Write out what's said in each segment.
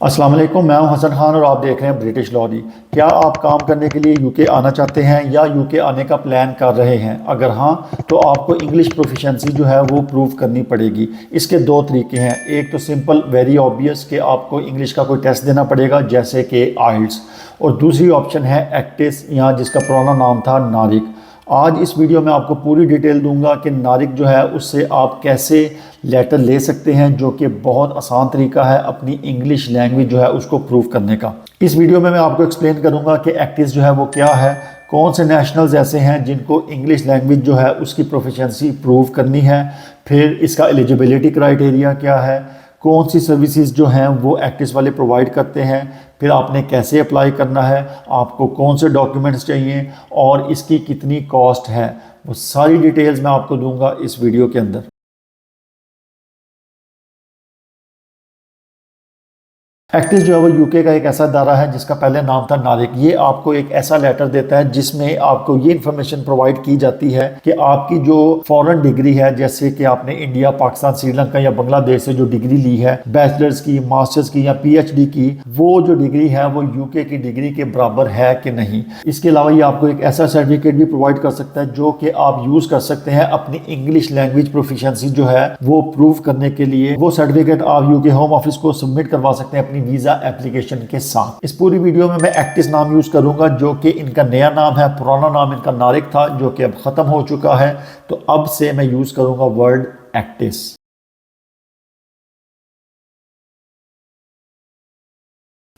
अस्सलाम वालेकुम, मैं हूं हसन खान और आप देख रहे हैं ब्रिटिश लॉरी। क्या आप काम करने के लिए यूके आना चाहते हैं या यूके आने का प्लान कर रहे हैं? अगर हाँ, तो आपको इंग्लिश प्रोफिशेंसी जो है वो प्रूव करनी पड़ेगी। इसके दो तरीके हैं। एक तो सिंपल वेरी ऑब्वियस कि आपको इंग्लिश का कोई टेस्ट देना पड़ेगा जैसे कि आइल्स, और दूसरी ऑप्शन है एक्टिस, यहाँ जिसका पुराना नाम था नारिक। आज इस वीडियो में आपको पूरी डिटेल दूंगा कि नारिक जो है उससे आप कैसे लेटर ले सकते हैं, जो कि बहुत आसान तरीका है अपनी इंग्लिश लैंग्वेज जो है उसको प्रूव करने का। इस वीडियो में मैं आपको एक्सप्लेन करूंगा कि एक्टिस जो है वो क्या है, कौन से नेशनल्स ऐसे हैं जिनको इंग्लिश लैंग्वेज जो है उसकी प्रोफिशिएंसी प्रूव करनी है, फिर इसका एलिजिबिलिटी क्राइटेरिया क्या है, कौन सी सर्विसेज जो हैं वो एक्टिस वाले प्रोवाइड करते हैं, फिर आपने कैसे अप्लाई करना है, आपको कौन से डॉक्यूमेंट्स चाहिए और इसकी कितनी कॉस्ट है। वो सारी डिटेल्स मैं आपको दूंगा इस वीडियो के अंदर। एक्टिस जो है वो यूके का एक ऐसा इदारा है जिसका पहले नाम था नारिक। ये आपको एक ऐसा लेटर देता है जिसमें आपको ये इन्फॉर्मेशन प्रोवाइड की जाती है कि आपकी जो फॉरेन डिग्री है, जैसे कि आपने इंडिया, पाकिस्तान, श्रीलंका या बांग्लादेश से जो डिग्री ली है, बैचलर्स की, मास्टर्स की या पीएचडी की, वो जो डिग्री है वो यूके की डिग्री के बराबर है कि नहीं। इसके अलावा ये आपको एक ऐसा सर्टिफिकेट भी प्रोवाइड कर सकता है जो कि आप यूज कर सकते हैं अपनी इंग्लिश लैंग्वेज प्रोफिशिएंसी जो है वो प्रूव करने के लिए। वो सर्टिफिकेट आप यूके होम ऑफिस को सबमिट करवा सकते हैं अपनी वीजा एप्लीकेशन के साथ। इस पूरी वीडियो में मैं एक्टिस नाम यूज करूंगा, जो कि इनका नया नाम है। पुराना नाम इनका नारिक था जो कि अब खत्म हो चुका है, तो अब से मैं यूज करूंगा वर्ड एक्टिस।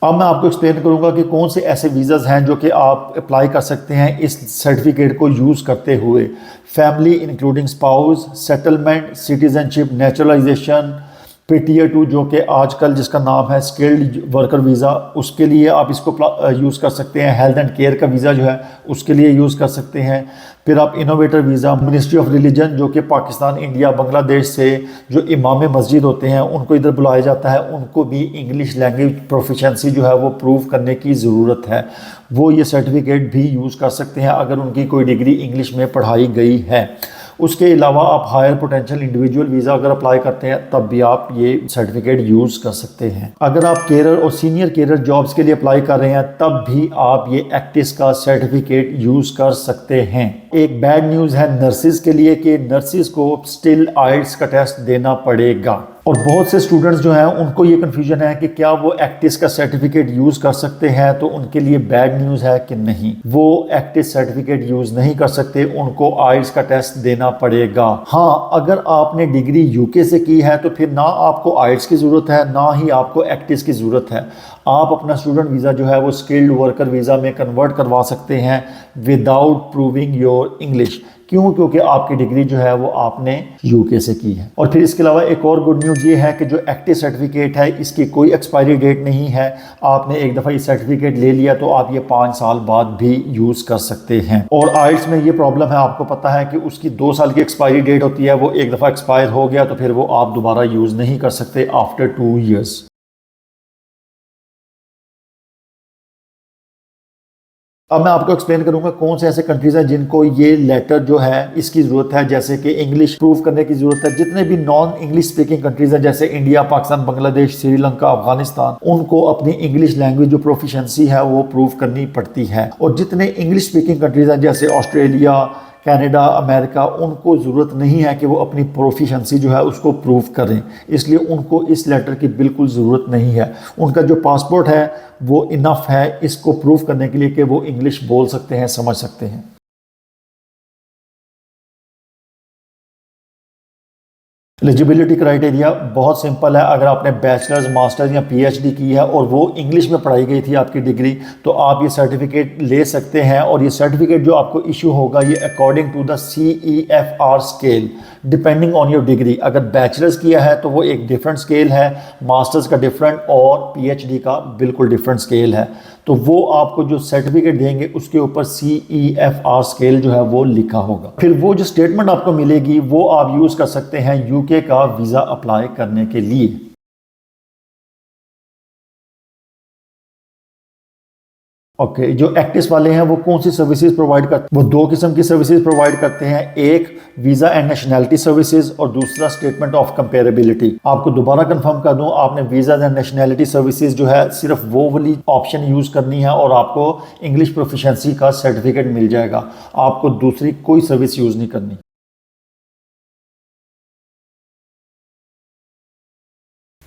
अब मैं आपको एक्सप्लेन करूंगा कि कौन से ऐसे वीज़ाज हैं जो कि आप अप्लाई कर सकते हैं इस सर्टिफिकेट को यूज़ करते हुए। Family including spouse, settlement, citizenship, naturalisation, फिर टीयर 2 जो कि आजकल जिसका नाम है स्किल्ड वर्कर वीज़ा, उसके लिए आप इसको यूज़ कर सकते हैं। हेल्थ एंड केयर का वीज़ा जो है उसके लिए यूज़ कर सकते हैं। फिर आप innovator visa, ministry of religion जो कि पाकिस्तान, इंडिया, बांग्लादेश से जो इमाम मस्जिद होते हैं उनको इधर बुलाया जाता है, उनको भी इंग्लिश लैंग्वेज प्रोफिशिएंसी जो है वो प्रूव करने की ज़रूरत है। वो ये सर्टिफिकेट भी यूज़ कर सकते हैं अगर उनकी कोई डिग्री इंग्लिश में पढ़ाई गई है। उसके अलावा आप हायर पोटेंशियल इंडिविजुअल वीज़ा अगर अप्लाई करते हैं तब भी आप ये सर्टिफिकेट यूज़ कर सकते हैं। अगर आप कैरियर और सीनियर कैरियर जॉब्स के लिए अप्लाई कर रहे हैं तब भी आप ये एक्टिस का सर्टिफिकेट यूज़ कर सकते हैं। एक बैड न्यूज़ है नर्सिस के लिए कि नर्सिस को स्टिल आइल्स का टेस्ट देना पड़ेगा, और बहुत से स्टूडेंट्स जो हैं उनको ये कन्फ्यूजन है कि क्या वो एक्टिस का सर्टिफिकेट यूज़ कर सकते हैं। तो उनके लिए बैड न्यूज़ है कि नहीं, वो एक्टिस सर्टिफिकेट यूज़ नहीं कर सकते, उनको आइल्स का टेस्ट देना पड़ेगा। हाँ, अगर आपने डिग्री यूके से की है तो फिर ना आपको आइल्स की ज़रूरत है ना ही आपको एक्टिस की ज़रूरत है। आप अपना स्टूडेंट वीज़ा जो है वो स्किल्ड वर्कर वीज़ा में कन्वर्ट करवा सकते हैं विदाउट प्रूविंग योर इंग्लिश। क्यों? क्योंकि आपकी डिग्री जो है वो आपने यूके से की है। और फिर इसके अलावा एक और गुड न्यूज़ ये है कि जो एक्टिव सर्टिफिकेट है इसकी कोई एक्सपायरी डेट नहीं है। आपने एक दफ़ा ये सर्टिफिकेट ले लिया तो आप ये 5 साल बाद भी यूज़ कर सकते हैं। और आइल्स में ये प्रॉब्लम है, आपको पता है कि उसकी 2 साल की एक्सपायरी डेट होती है। वो एक दफ़ा एक्सपायर हो गया तो फिर वो आप दोबारा यूज़ नहीं कर सकते आफ्टर 2 ईयर्स। अब मैं आपको एक्सप्लेन करूंगा कौन से ऐसे कंट्रीज हैं जिनको ये लेटर जो है इसकी ज़रूरत है, जैसे कि इंग्लिश प्रूव करने की ज़रूरत है। जितने भी नॉन इंग्लिश स्पीकिंग कंट्रीज हैं जैसे इंडिया, पाकिस्तान, बांग्लादेश, श्रीलंका, अफगानिस्तान, उनको अपनी इंग्लिश लैंग्वेज जो प्रोफिशिएंसी है वो प्रूव करनी पड़ती है। और जितने इंग्लिश स्पीकिंग कंट्रीज हैं जैसे ऑस्ट्रेलिया, कनाडा, अमेरिका, उनको ज़रूरत नहीं है कि वो अपनी प्रोफिशिएंसी जो है उसको प्रूव करें, इसलिए उनको इस लेटर की बिल्कुल ज़रूरत नहीं है। उनका जो पासपोर्ट है वो इनफ है इसको प्रूव करने के लिए कि वो इंग्लिश बोल सकते हैं, समझ सकते हैं। एलिजिबिलिटी क्राइटेरिया बहुत सिंपल है। अगर आपने बैचलर्स, मास्टर्स या पीएचडी की है और वो इंग्लिश में पढ़ाई गई थी आपकी डिग्री, तो आप ये सर्टिफिकेट ले सकते हैं। और ये सर्टिफिकेट जो आपको इशू होगा ये according to the CEFR scale, depending on your degree. अगर बैचलर्स किया है तो वो एक डिफरेंट स्केल है, मास्टर्स का डिफरेंट और पीएचडी का बिल्कुल डिफरेंट स्केल है। तो वो आपको जो सर्टिफिकेट देंगे उसके ऊपर CEFR स्केल जो है वो लिखा होगा। फिर वो जो स्टेटमेंट आपको मिलेगी वो आप यूज़ कर सकते हैं यूके का वीज़ा अप्लाई करने के लिए। ओके, जो एक्टिस वाले हैं वो कौन सी सर्विसेज प्रोवाइड करते हैं? वो दो किस्म की सर्विसेज प्रोवाइड करते हैं, एक वीज़ा एंड नेशनैलिटी सर्विसेज और दूसरा स्टेटमेंट ऑफ कंपेरेबिलिटी। आपको दोबारा कंफर्म कर दूं, आपने वीज़ा एंड नेशनैलिटी सर्विसेज जो है सिर्फ वो वाली ऑप्शन यूज़ करनी है और आपको इंग्लिश प्रोफिशिएंसी का सर्टिफिकेट मिल जाएगा। आपको दूसरी कोई सर्विस यूज़ नहीं करनी।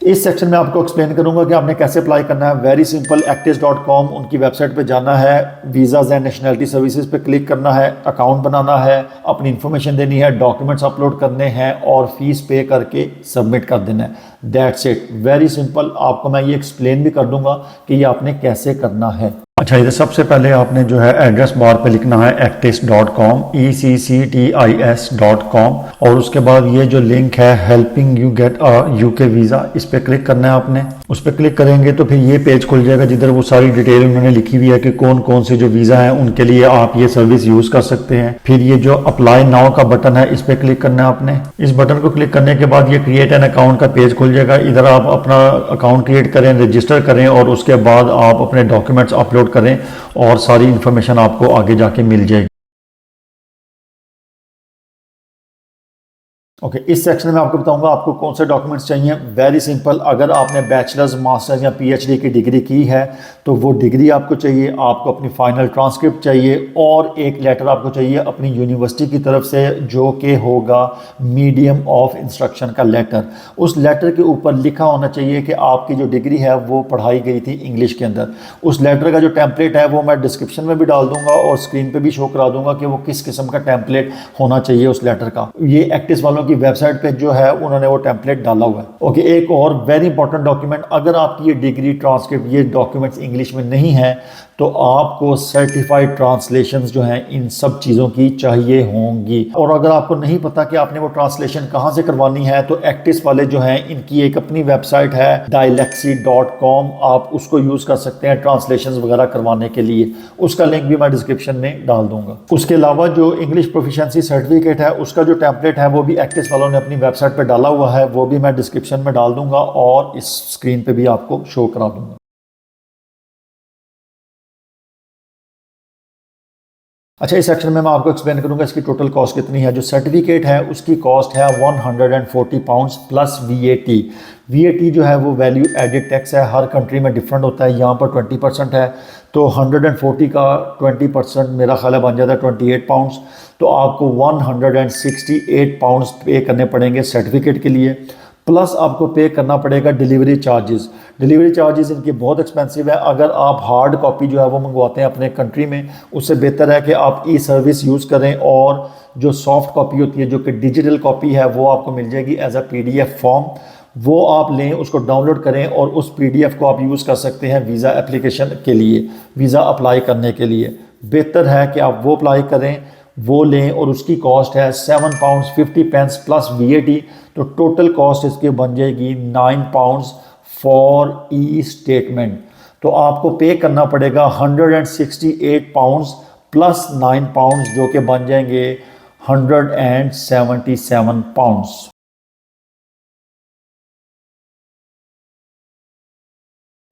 इस सेक्शन में आपको एक्सप्लेन करूंगा कि आपने कैसे अप्लाई करना है। वेरी सिंपल, actis.com उनकी वेबसाइट पे जाना है, वीज़ाज एंड नेशनैलिटी सर्विसेज पे क्लिक करना है, अकाउंट बनाना है, अपनी इन्फॉर्मेशन देनी है, डॉक्यूमेंट्स अपलोड करने हैं और फीस पे करके सबमिट कर देना है। That's it, very simple. आपको मैं ये एक्सप्लेन भी कर दूंगा कि ये आपने कैसे करना है। अच्छा, ये सबसे पहले आपने जो है एड्रेस बार पे लिखना है actis.com, ECCTIS.com और उसके बाद ये जो लिंक है helping you get a UK visa, इस पर क्लिक करना है आपने। उस पर क्लिक करेंगे तो फिर ये पेज खुल जाएगा जिधर वो सारी डिटेल उन्होंने लिखी हुई है कि कौन कौन से जो वीज़ा हैं उनके लिए आप ये सर्विस यूज़ कर सकते हैं। फिर ये जो अप्लाई नाउ का बटन है इस पर क्लिक करना है आपने। इस बटन को क्लिक करने के बाद ये क्रिएट एन अकाउंट का पेज खुल जाएगा। इधर आप अपना अकाउंट क्रिएट करें, रजिस्टर करें और उसके बाद आप अपने डॉक्यूमेंट्स अपलोड करें और सारी इंफॉर्मेशन आपको आगे जाके मिल जाएगी। ओके, इस सेक्शन में आपको बताऊंगा आपको कौन से डॉक्यूमेंट्स चाहिए। वेरी सिंपल, अगर आपने बैचलर्स, मास्टर्स या पीएचडी की डिग्री की है तो वो डिग्री आपको चाहिए, आपको अपनी फाइनल ट्रांसक्रिप्ट चाहिए और एक लेटर आपको चाहिए अपनी यूनिवर्सिटी की तरफ से जो कि होगा मीडियम ऑफ इंस्ट्रक्शन का लेटर। उस लेटर के ऊपर लिखा होना चाहिए कि आपकी जो डिग्री है वो पढ़ाई गई थी इंग्लिश के अंदर। उस लेटर का जो टेम्पलेट है वो मैं डिस्क्रिप्शन में भी डाल दूंगा और स्क्रीन पर भी शो करा दूंगा कि वो किस किस्म का टेम्पलेट होना चाहिए उस लेटर का। ये एक्टिस वालों की वेबसाइट पे जो है उन्होंने वो टेम्पलेट डाला हुआ है। ओके, एक और वेरी इंपॉर्टेंट डॉक्यूमेंट, अगर आपकी ये डिग्री, ट्रांसक्रिप्ट, ये डॉक्यूमेंट्स इंग्लिश में नहीं है तो आपको सर्टिफाइड ट्रांसलेशंस जो हैं इन सब चीज़ों की चाहिए होंगी। और अगर आपको नहीं पता कि आपने वो ट्रांसलेशन कहाँ से करवानी है तो एक्टिस वाले जो हैं इनकी एक अपनी वेबसाइट है dialexi.com, आप उसको यूज़ कर सकते हैं ट्रांसलेशंस वगैरह करवाने के लिए। उसका लिंक भी मैं डिस्क्रिप्शन में डाल दूंगा। उसके अलावा जो इंग्लिश प्रोफिशिएंसी सर्टिफिकेट है उसका जो टेम्पलेट है वो भी एक्टिस वालों ने अपनी वेबसाइट पर डाला हुआ है, वो भी मैं डिस्क्रिप्शन में डाल दूंगा और इस स्क्रीन पे भी आपको शो करा दूंगा। अच्छा, इस सेक्शन में मैं आपको एक्सप्लेन करूंगा इसकी टोटल कॉस्ट कितनी है। जो सर्टिफिकेट है उसकी कॉस्ट है 140 पाउंड्स प्लस VAT। VAT जो है वो वैल्यू एडेड टैक्स है, हर कंट्री में डिफरेंट होता है। यहाँ पर 20% है तो 140 का 20% मेरा ख्याल है बन जाता है 28 पाउंड्स। तो आपको 168 पाउंड्स पे करने पड़ेंगे सर्टिफिकेट के लिए, प्लस आपको पे करना पड़ेगा डिलीवरी चार्जेस। डिलीवरी चार्जेस इनके बहुत एक्सपेंसिव है। अगर आप हार्ड कॉपी जो है वो मंगवाते हैं अपने कंट्री में, उससे बेहतर है कि आप ई सर्विस यूज़ करें और जो सॉफ्ट कॉपी होती है, जो कि डिजिटल कॉपी है, वो आपको मिल जाएगी एज अ PDF फॉर्म। वो आप लें, उसको डाउनलोड करें और उस PDF को आप यूज़ कर सकते हैं वीज़ा एप्लीकेशन के लिए, वीज़ा अप्लाई करने के लिए। बेहतर है कि आप वो अप्लाई करें, वो लें और उसकी कॉस्ट है 7 पाउंड्स 50 पेंस प्लस VAT। तो टोटल कॉस्ट इसकी बन जाएगी 9 पाउंड्स फॉर ई स्टेटमेंट। तो आपको पे करना पड़ेगा 168 पाउंड्स प्लस 9 पाउंड्स जो कि बन जाएंगे 177 पाउंड्स।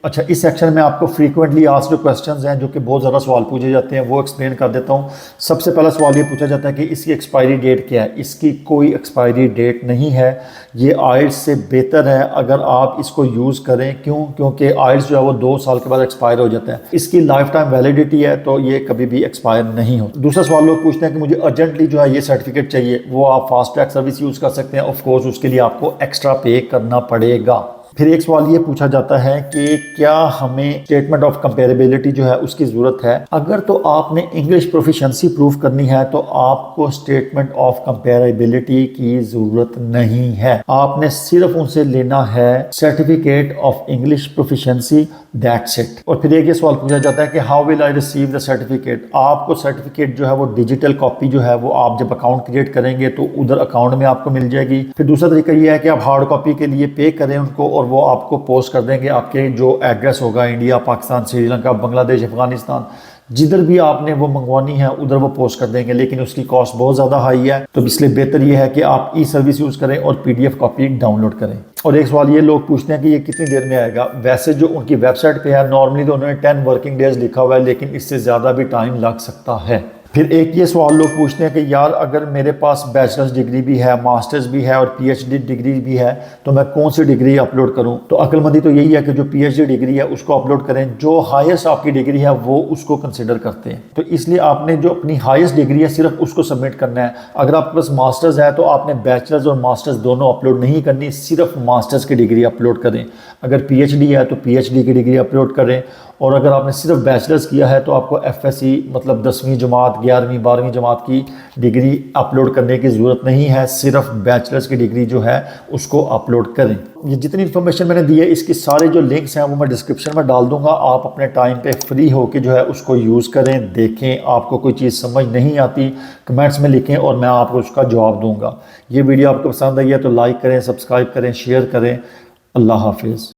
अच्छा, इस सेक्शन में आपको फ्रीक्वेंटली आस्क्ड जो क्वेश्चंस हैं, जो कि बहुत ज़्यादा सवाल पूछे जाते हैं, वो एक्सप्लेन कर देता हूँ। सबसे पहला सवाल ये पूछा जाता है कि इसकी एक्सपायरी डेट क्या है। इसकी कोई एक्सपायरी डेट नहीं है। ये आइल्स से बेहतर है अगर आप इसको यूज़ करें। क्यों? क्योंकि आइल्स जो है वो 2 साल के बाद एक्सपायर हो जाता है। इसकी लाइफ टाइम वैलिडिटी है तो ये कभी भी एक्सपायर नहीं हो। दूसरा सवाल लोग पूछते हैं कि मुझे अर्जेंटली जो है ये सर्टिफिकेट चाहिए, वो आप फास्ट ट्रैक सर्विस यूज़ कर सकते हैं। ऑफकोर्स उसके लिए आपको एक्स्ट्रा पे करना पड़ेगा। फिर एक सवाल ये पूछा जाता है कि क्या हमें स्टेटमेंट ऑफ कंपेरेबिलिटी जो है उसकी ज़रूरत है। अगर तो आपने इंग्लिश प्रोफिशिएंसी प्रूव करनी है तो आपको स्टेटमेंट ऑफ कंपेरेबिलिटी की ज़रूरत नहीं है। आपने सिर्फ उनसे लेना है certificate of English proficiency, that's it. और फिर एक ये सवाल पूछा जाता है कि how will I receive the certificate. आपको सर्टिफिकेट जो है वो डिजिटल कॉपी जो है वो आप जब अकाउंट क्रिएट करेंगे तो उधर अकाउंट में आपको मिल जाएगी। फिर दूसरा तरीका ये है कि आप हार्ड कॉपी के लिए पे करें उनको और वो आपको पोस्ट कर देंगे। आपके जो एड्रेस होगा, इंडिया, पाकिस्तान, श्रीलंका, बांग्लादेश, अफगानिस्तान, जिधर भी आपने वो मंगवानी है उधर वो पोस्ट कर देंगे। लेकिन उसकी कॉस्ट बहुत ज़्यादा हाई है, तो इसलिए बेहतर ये है कि आप ई सर्विस यूज़ करें और PDF कॉपी डाउनलोड करें। और एक सवाल ये लोग पूछते हैं कि ये कितनी देर में आएगा। वैसे जो उनकी वेबसाइट पे है नॉर्मली तो उन्होंने 10 वर्किंग डेज लिखा हुआ है, लेकिन इससे ज़्यादा भी टाइम लग सकता है। फिर एक ये सवाल लोग पूछते हैं कि यार अगर मेरे पास बैचलर्स डिग्री भी है, मास्टर्स भी है और पीएचडी डिग्री भी है, तो मैं कौन सी डिग्री अपलोड करूं? तो अक्लमंदी तो यही है कि जो पीएचडी डिग्री है उसको अपलोड करें। जो हाईएस्ट आपकी डिग्री है वो उसको कंसिडर करते हैं। तो इसलिए आपने जो अपनी हाईएस्ट डिग्री है सिर्फ उसको सबमिट करना है। अगर आपके पास मास्टर्स है तो आपने बैचलर्स और मास्टर्स दोनों अपलोड नहीं करनी, सिर्फ मास्टर्स की डिग्री अपलोड करें। अगर पीएचडी है तो पीएचडी की डिग्री अपलोड करें। और अगर आपने सिर्फ बैचलर्स किया है तो आपको एफएससी मतलब 10वीं जमात, 11वीं 12वीं जमात की डिग्री अपलोड करने की ज़रूरत नहीं है, सिर्फ बैचलर्स की डिग्री जो है उसको अपलोड करें। ये जितनी इन्फॉर्मेशन मैंने दी है इसकी सारे जो लिंक्स हैं वो मैं डिस्क्रिप्शन में डाल दूंगा। आप अपने टाइम पे फ्री होकर जो है उसको यूज़ करें, देखें। आपको कोई चीज़ समझ नहीं आती कमेंट्स में लिखें और मैं आपको उसका जवाब दूंगा। ये वीडियो आपको पसंद आई है तो लाइक करें, सब्सक्राइब करें, शेयर करें। अल्लाह हाफिज़।